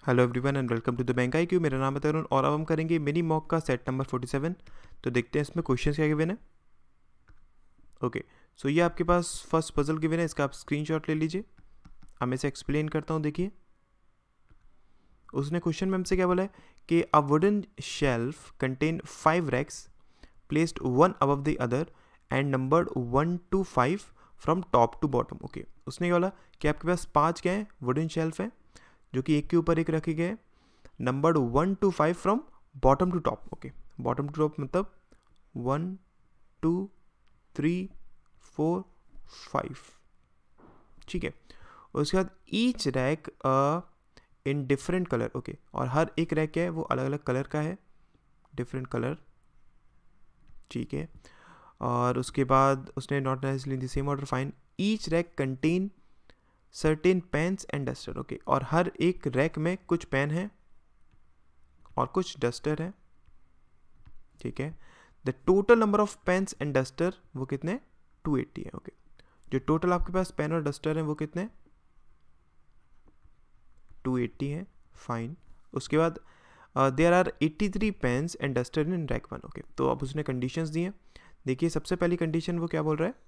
Hello everyone and welcome to the bank IQ। मेरा नाम है तरुण और अब हम करेंगे मिनी मॉक का सेट नंबर 47। तो देखते हैं इसमें क्वेश्चन क्या गिवन है। ओके, सो ये आपके पास फर्स्ट पजल गिवन है, इसका आप स्क्रीनशॉट ले लीजिए। अब मैं इसे एक्सप्लेन करता हूँ। देखिए उसने क्वेश्चन में हमसे क्या बोला है कि a wooden shelf contain 5 racks placed one above the other and numbered 1 to 5 from top to bottom. Okay, उसने क्या बोला कि आपके पास 5 क्या है वुडन शेल्फ है जो कि एक के ऊपर एक रखे गए, numbered 1 to 5 from bottom to top. Okay, bottom to top मतलब 1 2 3 4 5, ठीक है। उसके बाद each rack in different colour. Okay, और हर एक रैक क्या है वो अलग अलग कलर का है, डिफरेंट कलर, ठीक है। और उसके बाद उसने not necessarily in the same order fine each rack contain certain pens and duster. Okay, और हर एक रैक में कुछ पेन है और कुछ डस्टर है, ठीक है। The total number of pens and duster वो कितने 280 है। ओके, जो टोटल आपके पास पेन और डस्टर है वो कितने 280 है, फाइन। उसके बाद there are 83 pens and duster in rack 1। Okay, तो अब उसने कंडीशंस दी हैं। देखिए सबसे पहली कंडीशन वो क्या बोल रहा है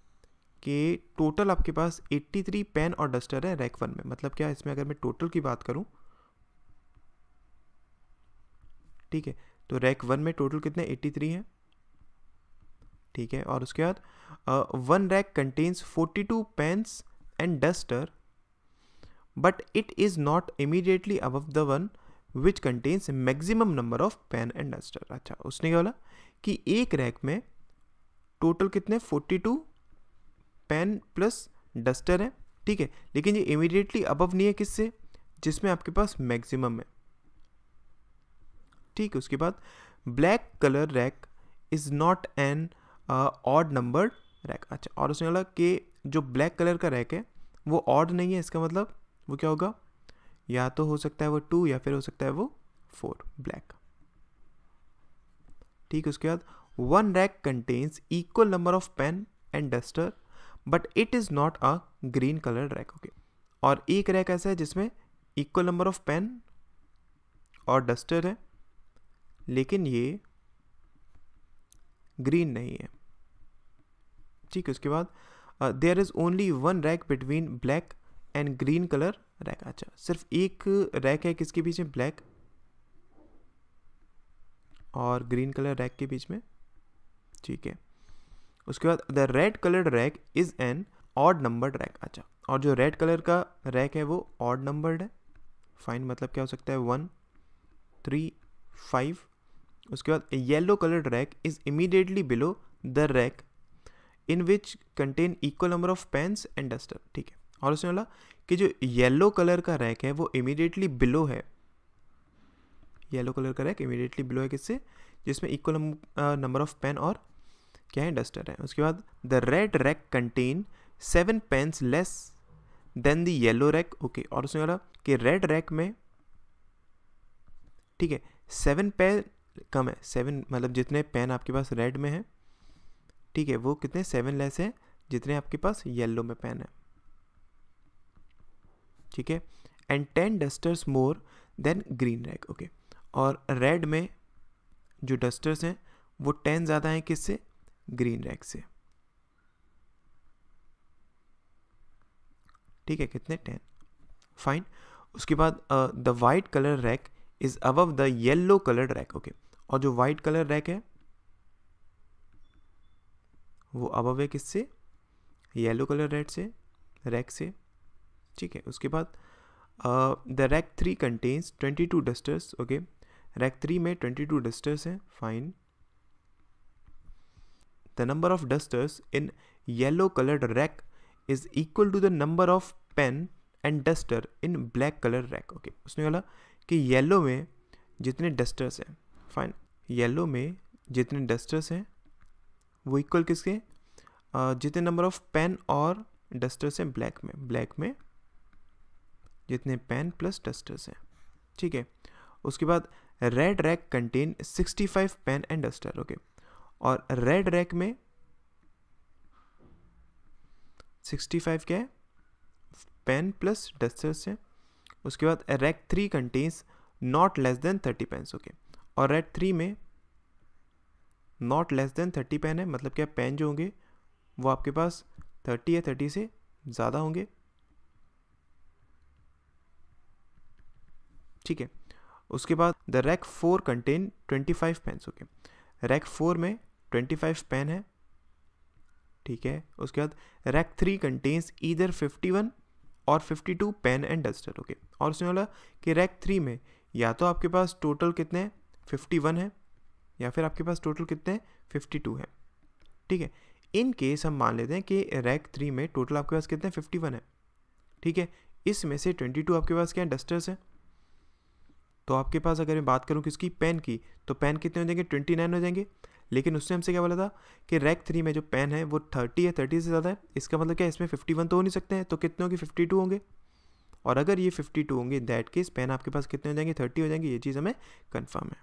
कि टोटल आपके पास 83 पेन और डस्टर है रैक 1 में। मतलब क्या, इसमें अगर मैं टोटल की बात करूं, ठीक है, तो रैक 1 में टोटल कितने 83 हैं, ठीक है। और उसके बाद one rack contains 42 pens and duster but it is not immediately above the one which contains maximum number of pen and duster. अच्छा, उसने क्या बोला कि एक रैक में टोटल कितने 42 पेन प्लस डस्टर है, ठीक है, लेकिन ये इमीडिएटली अबव नहीं है किससे, जिसमें आपके पास मैक्सिमम है, ठीक है। उसके बाद black colour rack is not an odd numbered rack. अच्छा, और उसने बोला कि जो ब्लैक कलर का रैक है वो ऑड नहीं है, इसका मतलब वो क्या होगा, या तो हो सकता है वो 2 या फिर हो सकता है वो 4 ब्लैक, ठीक है। उसके बाद one rack contains equal number of pen and duster but it is not a green colour rack. Okay, और एक रैक ऐसा है जिसमें इक्वल नंबर ऑफ पेन और डस्टर है लेकिन ये ग्रीन नहीं है, ठीक है। उसके बाद there is only one rack between black and green colour rack. अच्छा, सिर्फ एक रैक है किसके बीच में, ब्लैक और ग्रीन कलर रैक के बीच में, ठीक है। उसके बाद the red coloured rack is an odd numbered rack. अच्छा, और जो रेड कलर का रैक है वो ऑड नंबर्ड है, फाइन। मतलब क्या हो सकता है 1 3 5। उसके बाद yellow coloured rack is immediately below the rack in which contain equal number of pens and duster, ठीक है। और उसने बोला कि जो येलो कलर का रैक है वो इमीडिएटली बिलो है, येलो कलर का रैक इमीडिएटली बिलो है किससे, जिसमें इक्वल नंबर ऑफ पेन और क्या है डस्टर है। उसके बाद the red rack contain 7 pens less than the yellow rack. Okay, और उसने बोला कि रेड रैक में, ठीक है, 7 पेन कम है, 7 मतलब जितने पेन आपके पास रेड में है, ठीक है, वो कितने 7 लेस है जितने आपके पास येलो में पेन है, ठीक है। And 10 dusters more than green rack. Okay, और रेड में जो डस्टर्स हैं वो 10 ज़्यादा हैं किससे, ग्रीन रैक से, ठीक है, कितने 10, फाइन। उसके बाद the white colour rack is above the yellow coloured rack. Okay, और जो वाइट कलर रैक है वो अबव है किससे, येलो कलर रेड से रैक से, ठीक है। उसके बाद the rack 3 contains 22 dusters. Okay, rack 3 में 22 डस्टर्स हैं, fine. The number of dusters in yellow coloured rack is equal to the number of pen and duster in black colour rack. Okay, उसने बोला कि येलो में जितने dusters हैं, fine, yellow में जितने डस्टर्स हैं वो इक्वल किसके, जितने नंबर ऑफ पेन और डस्टर्स हैं ब्लैक में, ब्लैक में जितने पेन प्लस डस्टर्स हैं, ठीक है। उसके बाद red rack contain 65 pen and duster. Okay, और रेड रैक में 65 क्या है, पेन प्लस डस्टर्स है। उसके बाद rack 3 contains not less than 30 pens, okay. और रैक 3 में नॉट लेस देन 30 पेन है, मतलब क्या पेन जो होंगे वो आपके पास 30 या 30 से ज़्यादा होंगे, ठीक है। उसके बाद the rack 4 contain 25 pens, okay. Rack 4 में 25 पेन है, ठीक है। उसके बाद रैक 3 कंटेन्स ईदर 51 और 52 पेन एंड डस्टर, ओके। और उसने बोला कि रैक 3 में या तो आपके पास टोटल कितने हैं 51 है, या फिर आपके पास टोटल कितने हैं 52 है, ठीक है। इन केस हम मान लेते हैं कि रैक 3 में टोटल आपके पास कितने 51 है, ठीक है। इसमें से 22 आपके पास क्या है डस्टर्स है, तो आपके पास अगर मैं बात करूं किसकी पेन की, तो पेन कितने हो जाएंगे 29 हो जाएंगे। लेकिन उसने हमसे क्या बोला था कि रैक 3 में जो पेन है वो 30 है, 30 से ज़्यादा है, इसका मतलब क्या इसमें 51 तो हो नहीं सकते हैं, तो कितने होंगे 52 होंगे। और अगर ये 52 होंगे दैट केस पेन आपके पास कितने हो जाएंगे 30 हो जाएंगे, ये चीज़ हमें कन्फर्म है,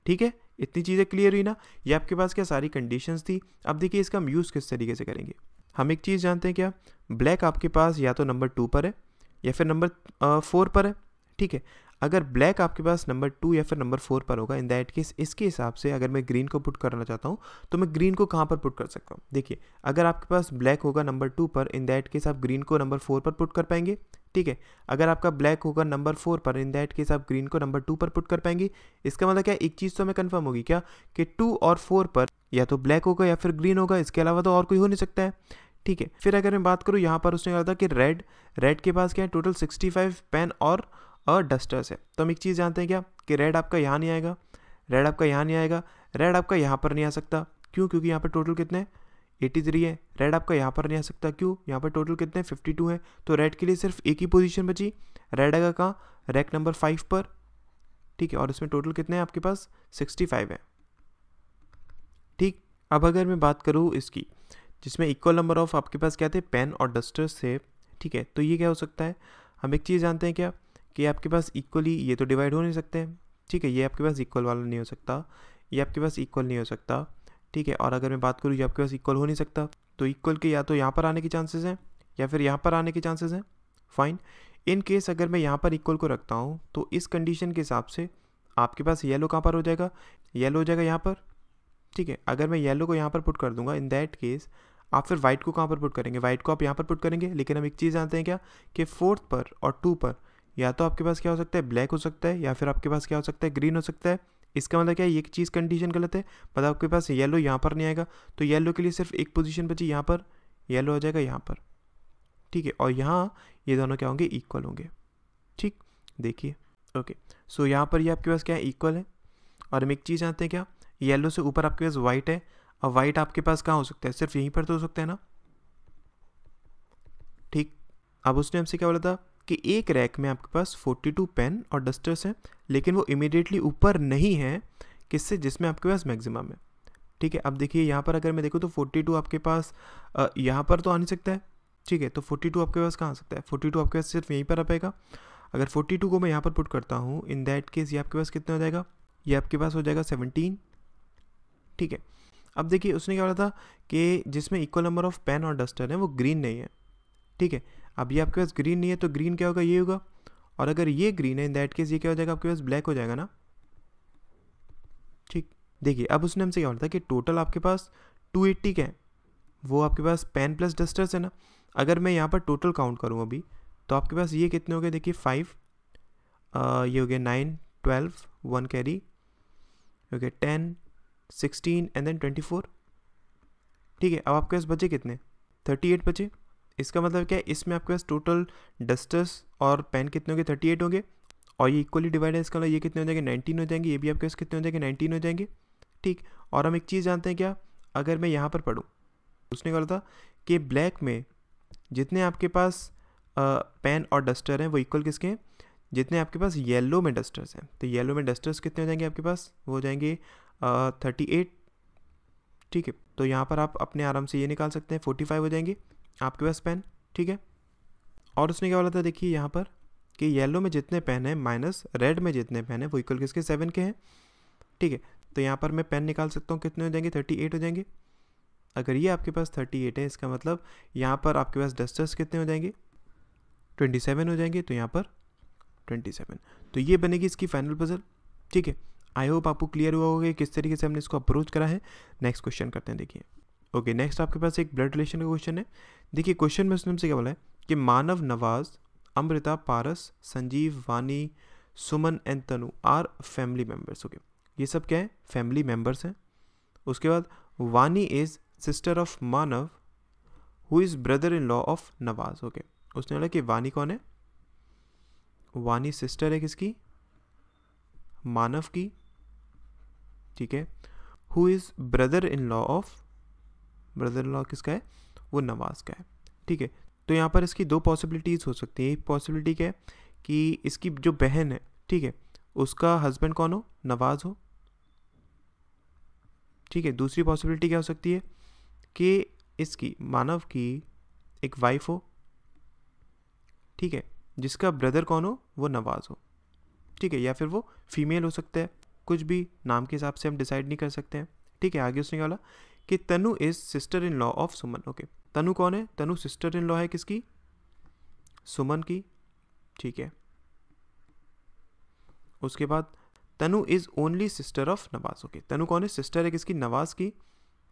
ठीक है। इतनी चीज़ें क्लियर हुई ना, ये आपके पास क्या सारी कंडीशंस थी। अब देखिए इसका हम यूज़ किस तरीके से करेंगे। हम एक चीज़ जानते हैं क्या, ब्लैक आपके पास या तो नंबर 2 पर है या फिर नंबर 4 पर है, ठीक है। अगर ब्लैक आपके पास नंबर 2 या फिर नंबर 4 पर होगा इन दैट केस इसके हिसाब से अगर मैं ग्रीन को पुट करना चाहता हूँ तो मैं ग्रीन को कहाँ पर पुट कर सकता हूँ। देखिए अगर आपके पास ब्लैक होगा नंबर 2 पर इन दैट केस आप ग्रीन को नंबर 4 पर पुट कर पाएंगे, ठीक है। अगर आपका ब्लैक होगा नंबर 4 पर इन दैट केस आप ग्रीन को नंबर 2 पर पुट कर पाएंगे। इसका मतलब क्या एक चीज़ तो हमें कन्फर्म होगी क्या कि 2 और 4 पर या तो ब्लैक होगा या फिर ग्रीन होगा, इसके अलावा तो और कोई हो नहीं सकता है, ठीक है। फिर अगर मैं बात करूँ यहाँ पर उसने कहा था कि रेड के पास क्या है टोटल 65 पेन और डस्टर्स है। तो हम एक चीज़ जानते हैं क्या कि रेड आपका यहाँ नहीं आएगा, रेड आपका यहाँ नहीं आएगा, रेड आपका यहाँ पर नहीं आ सकता, क्यों, क्योंकि यहाँ पर टोटल कितने 83 है। रेड आपका यहाँ पर नहीं आ सकता, क्यों, यहाँ पर टोटल कितने 52 है। तो रेड के लिए सिर्फ एक ही पोजीशन बची, रेड आएगा कहाँ रैक नंबर 5 पर, ठीक है। और इसमें टोटल कितने हैं आपके पास 65 है, ठीक। अब अगर मैं बात करूँ इसकी जिसमें इक्वल नंबर ऑफ आपके पास क्या थे पेन और डस्टर्स थे, ठीक है। तो ये क्या हो सकता है, हम एक चीज़ जानते हैं क्या कि आपके पास इक्वली ये तो डिवाइड हो नहीं सकते हैं, ठीक है। ये आपके पास इक्वल वाला नहीं हो सकता, ये आपके पास इक्वल नहीं हो सकता, ठीक है। और अगर मैं बात करूँ ये आपके पास इक्वल हो नहीं सकता, तो इक्वल के या तो यहाँ पर आने के चांसेस हैं या फिर यहाँ पर आने के चांसेस हैं, फाइन। इन केस अगर मैं यहाँ पर इक्वल को रखता हूँ तो इस कंडीशन के हिसाब से आपके पास येलो कहाँ पर हो जाएगा, येलो हो जाएगा यहाँ पर, ठीक है। अगर मैं येलो को यहाँ पर पुट कर दूंगा इन दैट केस आप फिर वाइट को कहाँ पर पुट करेंगे, वाइट को आप यहाँ पर पुट करेंगे। लेकिन हम एक चीज़ जानते हैं क्या कि 4th पर और 2 पर या तो आपके पास क्या हो सकता है ब्लैक हो सकता है या फिर आपके पास क्या हो सकता है ग्रीन हो सकता है। इसका मतलब क्या है ये चीज़ कंडीशन गलत है, मतलब आपके पास येलो यहाँ पर नहीं आएगा, तो येलो के लिए सिर्फ एक पोजीशन बची, यहाँ पर येलो हो जाएगा यहाँ पर, ठीक है। और यहाँ ये दोनों क्या होंगे इक्वल होंगे, ठीक। देखिए ओके, सो यहाँ पर ये आपके पास क्या है इक्वल है। और हम एक चीज़ जानते हैं क्या येलो से ऊपर आपके पास वाइट है, और वाइट आपके पास कहाँ हो सकता है सिर्फ यहीं पर तो हो सकता है ना, ठीक। अब उसने हमसे क्या बोला था कि एक रैक में आपके पास 42 पेन और डस्टर्स हैं, लेकिन वो इमीडिएटली ऊपर नहीं है किससे जिसमें आपके पास मैक्सिमम है, ठीक है। अब देखिए यहाँ पर अगर मैं देखूँ तो 42 आपके पास यहाँ पर तो आ नहीं सकता है, ठीक है। तो 42 आपके पास कहाँ आ सकता है, 42 आपके पास सिर्फ यहीं पर आ पाएगा। अगर 42 को मैं यहाँ पर पुट करता हूँ इन दैट केस ये आपके पास कितना हो जाएगा, ये आपके पास हो जाएगा 17, ठीक है। अब देखिए उसने क्या बोला था कि जिसमें इक्वल नंबर ऑफ पेन और डस्टर है वो ग्रीन नहीं है, ठीक है। अब ये आपके पास ग्रीन नहीं है तो ग्रीन क्या होगा ये होगा, और अगर ये ग्रीन है इन दैट केस ये क्या हो जाएगा आपके पास ब्लैक हो जाएगा ना, ठीक। देखिए अब उसने हमसे क्या बोला था कि टोटल आपके पास 280 क्या है, वो आपके पास पेन प्लस डस्टर्स है ना। अगर मैं यहाँ पर टोटल काउंट करूँ अभी तो आपके पास ये कितने हो गए, देखिए 5, ये हो गया 9, 12, 1 कैरी, हो गया 10, 16 एंड देन 24, ठीक है। अब आपके पास बचे कितने 38 बचे। इसका मतलब क्या है इसमें आपके पास टोटल डस्टर्स और पेन कितने होंगे 38 होंगे, और ये इक्वली डिवाइड है, इसका मतलब ये कितने हो जाएंगे 19 हो जाएंगे, ये भी आपके पास कितने हो जाएंगे 19 हो जाएंगे, ठीक। और हम एक चीज़ जानते हैं क्या अगर मैं यहाँ पर पढ़ूँ उसने कहा था कि ब्लैक में जितने आपके पास पेन और डस्टर हैं वो इक्वल किसके हैं जितने आपके पास येलो में डस्टर्स हैं। तो येलो में डस्टर्स कितने हो जाएंगे आपके पास, वो हो जाएंगे 38, ठीक है। तो यहाँ पर आप अपने आराम से ये निकाल सकते हैं 45 हो जाएंगे आपके पास पेन, ठीक है। और उसने क्या बोला था देखिए यहाँ पर कि येलो में जितने पेन हैं माइनस रेड में जितने पेन हैं वो इक्वल किसके 7 के हैं, ठीक है। तो यहाँ पर मैं पेन निकाल सकता हूँ कितने हो जाएंगे 38 हो जाएंगे। अगर ये आपके पास 38 है इसका मतलब यहाँ पर आपके पास डस्टर्स कितने हो जाएंगे 27 हो जाएंगे, तो यहाँ पर 27। तो ये बनेगी इसकी फाइनल पजल। ठीक है, आई होप आपको क्लियर हुआ होगा किस तरीके से हमने इसको अप्रोच करा है। नेक्स्ट क्वेश्चन करते हैं, देखिए। ओके, नेक्स्ट आपके पास एक ब्लड रिलेशन का क्वेश्चन है। देखिए क्वेश्चन में उसने हमसे क्या बोला है कि मानव, Nawaz, Amrita, Paras, Sanjeev, Vani, Suman and Tanu are family members. Okay, ये सब क्या है, फैमिली मेम्बर्स हैं। उसके बाद वानी is sister of Manav who is brother in law of Nawaz. Okay, उसने बोला कि वानी कौन है, वानी सिस्टर है किसकी, मानव की। ठीक है, who is brother in law of, brother in law किसका है, वो नवाज का है। ठीक है, तो यहाँ पर इसकी दो पॉसिबिलिटीज हो सकती है। एक पॉसिबिलिटी क्या है कि इसकी जो बहन है, ठीक है, उसका हस्बैंड कौन हो, नवाज हो। ठीक है, दूसरी पॉसिबिलिटी क्या हो सकती है कि इसकी, मानव की एक वाइफ हो, ठीक है, जिसका ब्रदर कौन हो, वो नवाज हो। ठीक है, या फिर वो फीमेल हो सकता है, कुछ भी नाम के हिसाब से हम डिसाइड नहीं कर सकते हैं। ठीक है, आगे उसने बोला कि Tanu is sister in law of Suman. Okay, Tanu कौन है, तनु सिस्टर इन लॉ है किसकी, सुमन की। ठीक है, उसके बाद Tanu is only sister of Nawaz. Okay, Tanu कौन है, सिस्टर है किसकी, नवाज की।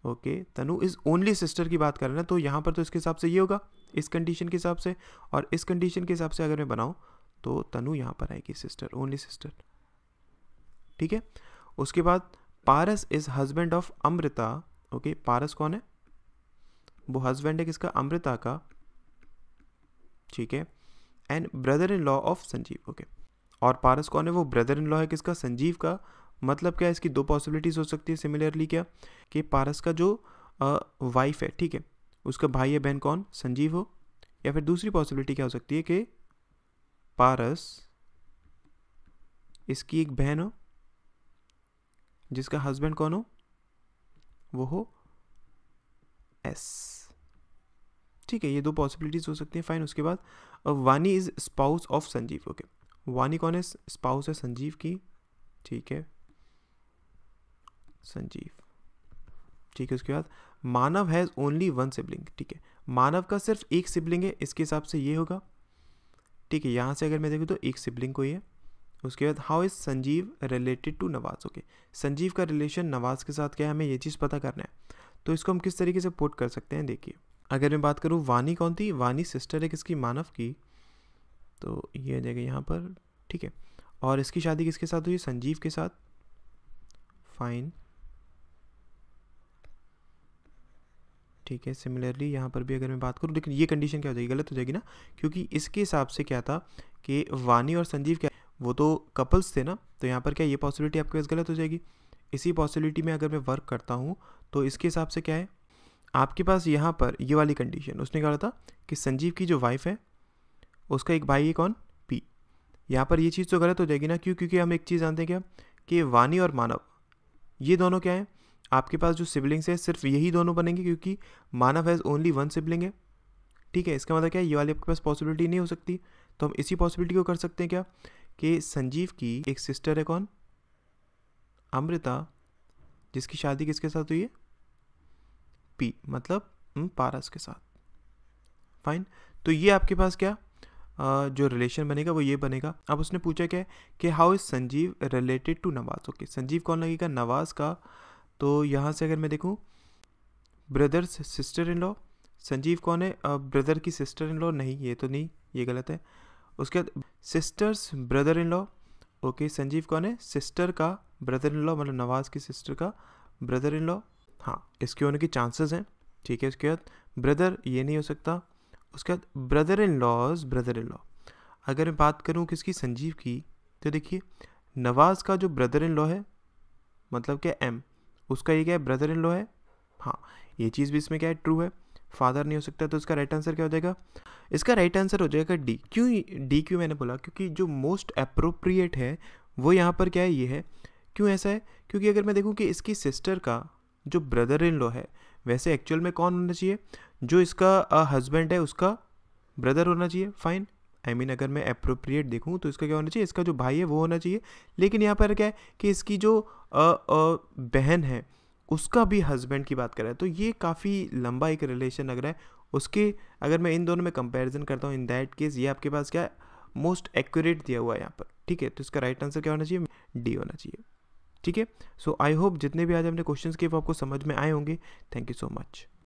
Okay, Tanu is only sister की बात कर रहे हैं, तो यहाँ पर तो इसके हिसाब से ये होगा, इस कंडीशन के हिसाब से, और इस कंडीशन के हिसाब से अगर मैं बनाऊं तो तनु यहाँ पर आएगी सिस्टर, ओनली सिस्टर। ठीक है, उसके बाद Paras is husband of Amrita. Okay, Paras कौन है, वो हस्बैंड है किसका, अमृता का। ठीक है, and brother in law of Sanjeev. Okay, और पारस कौन है, वो ब्रदर इन लॉ है किसका, संजीव का। मतलब क्या है, इसकी दो पॉसिबिलिटीज हो सकती है सिमिलरली, क्या कि पारस का जो वाइफ है, ठीक है, उसका भाई या बहन कौन, संजीव हो। या फिर दूसरी पॉसिबिलिटी क्या हो सकती है कि पारस, इसकी एक बहन हो जिसका हस्बैंड कौन हो, वो हो एस। ठीक है, ये दो पॉसिबिलिटीज हो सकती हैं। फाइन, उसके बाद वानी is spouse of Sanjeev. Okay, वानी कौन है, स्पाउस है संजीव की। ठीक है, संजीव। ठीक है, उसके बाद मानव हैज ओनली वन सिबलिंग। ठीक है, मानव का सिर्फ एक सिबलिंग है, इसके हिसाब से ये होगा। ठीक है, यहाँ से अगर मैं देखूँ तो एक सिबलिंग कोई है। उसके बाद how is Sanjeev related to Nawaz. Okay, Sanjeev का रिलेशन नवाज के साथ क्या है, हमें ये चीज़ पता करना है। तो इसको हम किस तरीके से पुट कर सकते हैं, देखिए। अगर मैं बात करूँ, वानी कौन थी, वानी सिस्टर है किसकी, मानव की। तो ये आ जाएगा यहाँ पर। ठीक है, और इसकी शादी किसके साथ हुई, संजीव के साथ। फाइन, ठीक है, सिमिलरली यहाँ पर भी अगर मैं बात करूँ, लेकिन ये कंडीशन क्या हो जाएगी, गलत हो जाएगी ना, क्योंकि इसके हिसाब से क्या था कि वानी और संजीव क्या, वो तो कपल्स थे ना, तो यहाँ पर क्या ये पॉसिबिलिटी आपके पास गलत हो जाएगी। इसी पॉसिबिलिटी में अगर मैं वर्क करता हूँ तो इसके हिसाब से क्या है आपके पास, यहाँ पर ये वाली कंडीशन उसने क्या बोला था कि संजीव की जो वाइफ है उसका एक भाई है कौन, पी। यहाँ पर ये चीज़ तो गलत हो जाएगी ना, क्यों, क्योंकि हम एक चीज़ जानते हैं क्या कि वानी और मानव ये दोनों क्या है, आपके पास जो सिबलिंग्स है सिर्फ यही दोनों बनेंगे, क्योंकि मानव हैज़ ओनली वन सिबलिंग है। ठीक है, इसका मतलब क्या है, ये वाली आपके पास पॉसिबिलिटी नहीं हो सकती। तो हम इसी पॉसिबिलिटी को कर सकते हैं क्या कि संजीव की एक सिस्टर है कौन, अमृता, जिसकी शादी किसके साथ हुई है, पी, मतलब पारस के साथ। फाइन, तो ये आपके पास क्या जो रिलेशन बनेगा वो ये बनेगा। अब उसने पूछा क्या है कि how is Sanjeev related to Nawaz. Okay, Sanjeev कौन लगेगा, नवाज का। तो यहाँ से अगर मैं देखूँ, brothers sister in law, Sanjeev कौन है, ब्रदर की सिस्टर इन लॉ, नहीं ये तो नहीं, ये गलत है। उसके बाद sisters brother in law. Okay, Sanjeev कौन है, सिस्टर का ब्रदर इन लॉ, मतलब नवाज की सिस्टर का ब्रदर इन लॉ। हाँ, इसके होने की चांसेस हैं। ठीक है, उसके बाद ब्रदर ये नहीं हो सकता। उसके बाद brother in laws, brother in law अगर मैं बात करूँ किसकी, संजीव की, तो देखिए नवाज का जो ब्रदर इन लॉ है, मतलब क्या एम, उसका ये क्या है, ब्रदर इन लॉ है। हाँ, ये चीज़ भी इसमें क्या है, ट्रू है, फादर नहीं हो सकता। तो इसका राइट आंसर क्या हो जाएगा, इसका राइट आंसर हो जाएगा डी। क्यों डी, क्यों मैंने बोला, क्योंकि जो मोस्ट अप्रोप्रिएट है वो यहाँ पर क्या है, ये है। क्यों ऐसा है, क्योंकि अगर मैं देखूँ कि इसकी सिस्टर का जो ब्रदर इन लॉ है, वैसे एक्चुअल में कौन होना चाहिए, जो इसका हस्बैंड है उसका ब्रदर होना चाहिए। फाइन, आई मीन अगर मैं अप्रोप्रिएट देखूँ तो इसका क्या होना चाहिए, इसका जो भाई है वो होना चाहिए। लेकिन यहाँ पर क्या है कि इसकी जो बहन है उसका भी हस्बैंड की बात कर रहा है, तो ये काफ़ी लंबा एक रिलेशन लग रहा है उसके। अगर मैं इन दोनों में कंपैरिजन करता हूँ, इन दैट केस ये आपके पास क्या है, मोस्ट एक्यूरेट दिया हुआ है यहाँ पर, ठीक है। तो इसका राइट आंसर क्या होना चाहिए, डी होना चाहिए, ठीक है। सो आई होप जितने भी आज हमने क्वेश्चंस किए वो आपको समझ में आए होंगे। Thank you so much.